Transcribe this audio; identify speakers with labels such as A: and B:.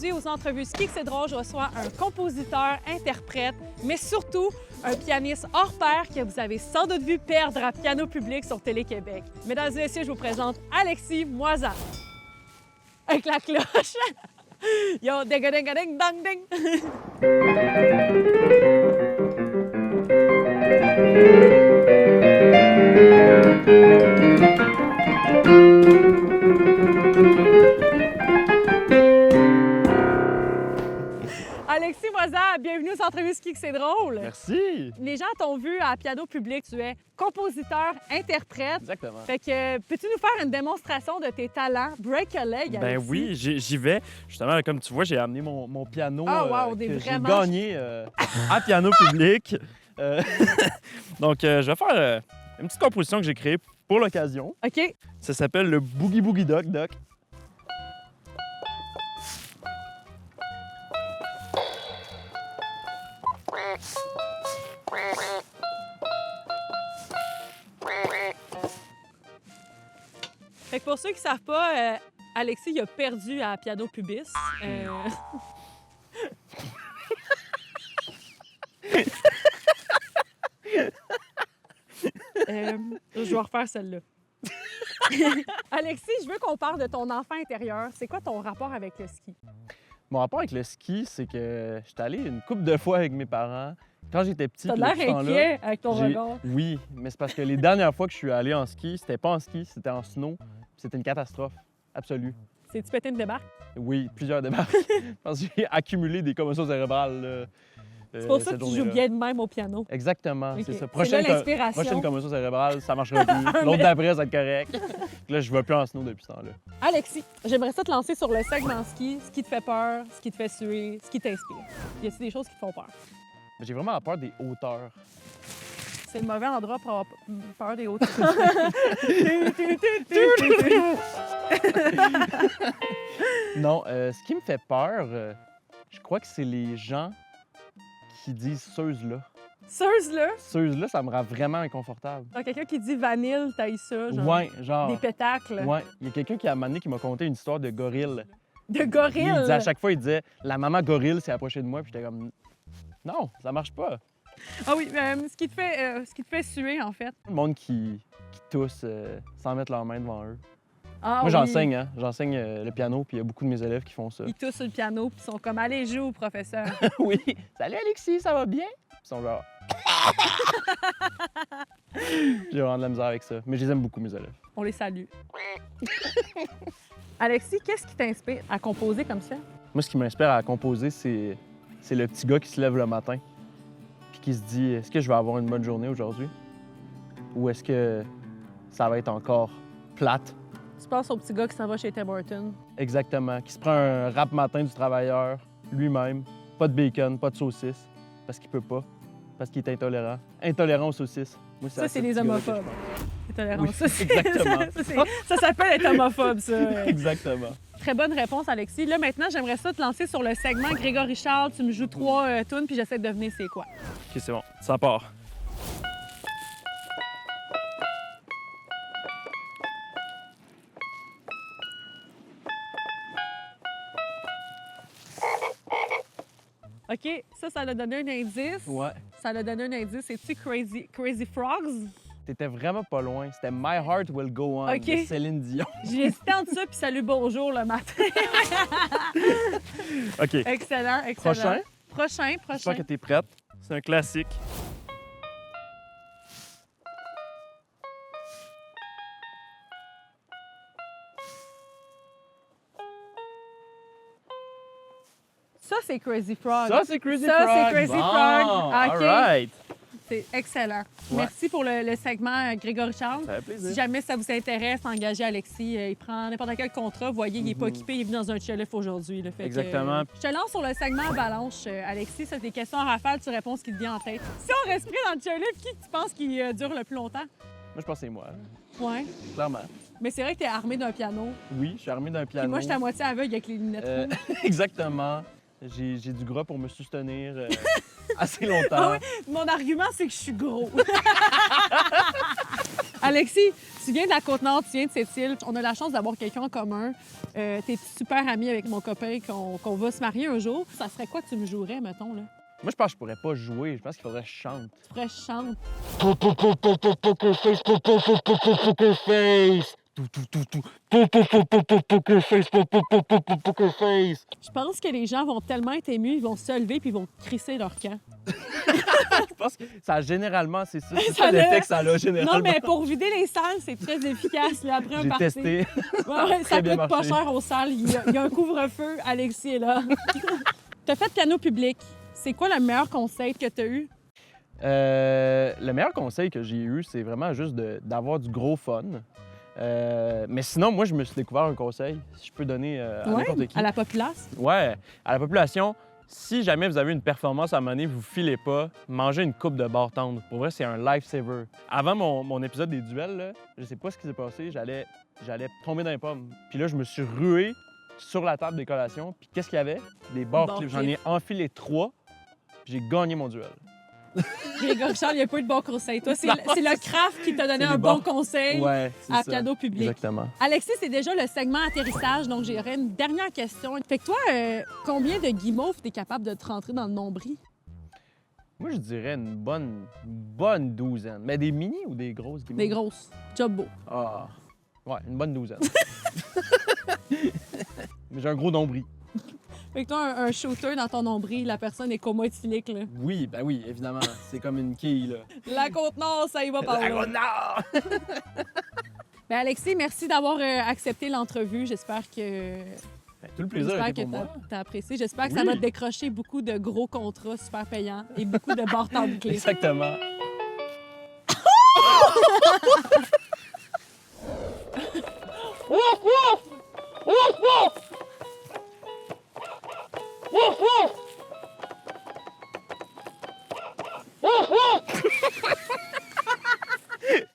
A: Aujourd'hui, aux entrevues Ski que c'est drôle, je reçois un compositeur, interprète, mais surtout un pianiste hors pair que vous avez sans doute vu perdre à Piano Public sur Télé-Québec. Mesdames et messieurs, je vous présente Alexis Moisan. Avec la cloche. Yo, ding ding ding dang ding. Alexis Moisan, bienvenue aux entrevues Ski que c'est drôle.
B: Merci!
A: Les gens t'ont vu à Piano Public, tu es compositeur, interprète.
B: Exactement.
A: Fait que peux-tu nous faire une démonstration de tes talents? Break a leg,
B: Ben
A: Alexis.
B: oui, j'y vais. Justement, comme tu vois, j'ai amené mon piano
A: wow, des
B: que
A: vrais
B: j'ai
A: manches.
B: gagné à Piano Public. Donc, je vais faire une petite composition que j'ai créée pour l'occasion.
A: OK.
B: Ça s'appelle le Boogie Boogie Duck Duck.
A: Fait que pour ceux qui savent pas, Alexis, il a perdu à Piano Pubis. Je vais refaire celle-là. Alexis, je veux qu'on parle de ton enfant intérieur. C'est quoi ton rapport avec le ski?
B: Mon rapport avec le ski, c'est que j'étais allé une couple de fois avec mes parents. Quand j'étais petit,
A: T'as
B: puis
A: l'air
B: depuis ce temps-là,
A: inquiet avec ton
B: j'ai-
A: regard.
B: Oui, mais c'est parce que les dernières fois que je suis allé en ski, c'était pas en ski, c'était en snow. Puis c'était une catastrophe absolue.
A: C'est-tu pété une débarque?
B: Oui, plusieurs débarques. Parce que j'ai accumulé des commotions cérébrales. Là,
A: C'est pour ça que
B: cette
A: tu joues
B: journée-là.
A: bien de même au piano.
B: Exactement,
A: Ok.
B: c'est ça.
A: C'est là l'inspiration.
B: Prochaine commotion cérébrale, ça marchera plus. L'autre d'après, ça va être correct. Puis là, je ne vais plus en snow depuis ce temps-là.
A: Alexis, j'aimerais ça te lancer sur le segment ski. Ce qui te fait peur, ce qui te fait suer, ce qui t'inspire. Y a-t-il des choses qui te font peur?
B: J'ai vraiment peur des hauteurs.
A: C'est le mauvais endroit pour avoir peur des hauteurs.
B: Non, ce qui me fait peur, je crois que c'est les gens qui disent « ceuse-là
A: Ceuse-là, ».
B: Ceuse-là, ça me rend vraiment inconfortable.
A: t'as quelqu'un qui dit vanille, t'ailles ça, genre
B: Ouais, genre...
A: des pétacles,
B: Ouais, il y a quelqu'un qui a amené qui m'a conté une histoire de gorille.
A: de gorille.
B: Il disait, à chaque fois, il disait « La maman gorille s'est approchée de moi. » Puis j'étais comme « Non, ça marche pas. »
A: Ah oui, ce qui te fait suer, en fait.
B: Le monde qui tousse sans mettre leurs mains devant eux.
A: Ah,
B: Moi,
A: oui.
B: j'enseigne, hein. J'enseigne le piano, puis il y a beaucoup de mes élèves qui font ça.
A: Ils toussent sur le piano, puis ils sont comme « Allez, joue, professeur
B: Oui. Salut Alexis, ça va bien? Ils sont genre. J'ai vraiment de la misère avec ça. Mais je les aime beaucoup, mes élèves. ».
A: On les salue. Alexis, qu'est-ce qui t'inspire à composer comme ça?
B: Moi, ce qui m'inspire à composer, c'est le petit gars qui se lève le matin, puis qui se dit est-ce que je vais avoir une bonne journée aujourd'hui? Ou est-ce que ça va être encore plate?
A: Tu penses au petit gars qui s'en va chez Tim Hortons.
B: Exactement. Qui se prend un rap matin du travailleur, lui-même. Pas de bacon, pas de saucisse, parce qu'il peut pas. Parce qu'il est intolérant. Intolérant aux saucisses. Moi,
A: Ça,
B: à
A: c'est
B: ce
A: des
B: petit gars-là que
A: homophobes.
B: je pense.
A: Intolérance.
B: Oui,
A: Ça, c'est-
B: exactement.
A: ça s'appelle être homophobe, ça.
B: Exactement.
A: Très bonne réponse, Alexis. Là, maintenant, j'aimerais ça te lancer sur le segment Grégory Charles. Tu me joues 3 tunes, puis j'essaie de deviner c'est quoi.
B: OK, c'est bon. Ça part.
A: OK? Ça l'a donné un indice.
B: Ouais.
A: Ça l'a donné un indice. C'est-tu Crazy Frogs?
B: T'étais vraiment pas loin. C'était My Heart Will Go On
A: OK.
B: de Céline Dion.
A: J'ai hésité entre ça puis Salut Bonjour le matin.
B: OK.
A: Excellent, excellent.
B: Prochain.
A: Prochain.
B: J'espère que t'es prête. C'est un classique.
A: Ça, c'est Crazy Frog.
B: Ça, c'est Crazy
A: Ça,
B: Frog.
A: c'est Crazy
B: Bon,
A: Frog. OK.
B: All right.
A: C'est excellent.
B: Ouais.
A: Merci pour le segment Grégory Charles.
B: Ça fait plaisir.
A: Si jamais ça vous intéresse, engagez Alexis. Il prend n'importe quel contrat. Vous voyez, il n'est pas équipé. Il est venu dans un chalet aujourd'hui. Là. Fait que,
B: Exactement.
A: je te lance sur le segment avalanche, Alexis. Ça, c'est des questions en rafale. Tu réponds ce qui te vient en tête. Si on reste pris dans le chalet, qui tu penses qui dure le plus longtemps?
B: Moi, je pense que c'est moi,
A: Ouais.
B: clairement.
A: Mais c'est vrai que tu es armé d'un piano.
B: Oui, je suis armé d'un piano.
A: Puis moi, je suis à moitié aveugle avec les lunettes rouges.
B: Exactement. J'ai du gras pour me soutenir assez longtemps.
A: Ah oui? Mon argument, c'est que je suis gros. Alexis, tu viens de la Côte-Nord, tu viens de cette île. On a la chance d'avoir quelqu'un en commun. T'es super ami avec mon copain qu'on va se marier un jour. Ça serait quoi que tu me jouerais, mettons, là?
B: Moi, je pense que je pourrais pas jouer. Je pense qu'il faudrait que je chante.
A: Tu pourrais chanter. Je pense que les gens vont tellement être émus, ils vont se lever puis ils vont crisser leur camp.
B: Je pense que ça, généralement, c'est ça. C'est
A: Ça
B: ça l'effet
A: l'a-
B: que ça a, généralement.
A: Non, mais pour vider les salles, c'est très efficace. Là, après un
B: J'ai
A: party.
B: testé.
A: Ouais, ça
B: Très bien
A: coûte pas
B: marché.
A: cher aux salles. Il y a un couvre-feu. Alexis est là. T'as fait piano public. C'est quoi le meilleur conseil que t'as eu?
B: Le meilleur conseil que j'ai eu, c'est vraiment juste d'avoir du gros fun. Mais sinon, moi, je me suis découvert un conseil, si je peux donner à n'importe qui.
A: À la populace?
B: Ouais, à la population, si jamais vous avez une performance à mener, vous filez pas, mangez une coupe de barre tendre. Pour vrai, c'est un lifesaver. Avant mon épisode des duels, là, je sais pas ce qui s'est passé, j'allais tomber dans les pommes. Puis là, je me suis rué sur la table des collations. Puis qu'est-ce qu'il y avait? Des barres
A: Barres
B: clips. J'en ai enfilé 3, puis j'ai gagné mon duel.
A: Grégory Charles, il n'y a pas eu de bon conseil. Toi, c'est
B: Non,
A: le craft qui t'a donné
B: c'est
A: un
B: les
A: bon
B: bons.
A: conseil
B: Ouais, c'est
A: à
B: ça.
A: piano public.
B: Exactement.
A: Alexis, c'est déjà le segment atterrissage, donc j'aurais une dernière question. Fait que toi, combien de guimauves t'es capable de te rentrer dans le nombril?
B: Moi, je dirais une bonne douzaine. Mais des mini ou des grosses guimauves?
A: Des grosses. Job beau.
B: Ah, ouais, une bonne douzaine. Mais j'ai un gros nombril.
A: Fait que toi, un shooter dans ton nombril, la personne est coma éthylique, là.
B: Oui, ben oui, évidemment. C'est comme une quille, là.
A: La Côte-Nord, ça y va par
B: La
A: là.
B: Côte-Nord!
A: Ben Alexis, merci d'avoir accepté l'entrevue. J'espère que...
B: Tout le plaisir
A: J'espère
B: était
A: que
B: pour moi.
A: t'as apprécié. J'espère que ça
B: Oui.
A: va te décrocher beaucoup de gros contrats super payants et beaucoup de barres de clés.
B: Exactement.
C: Woof, woof!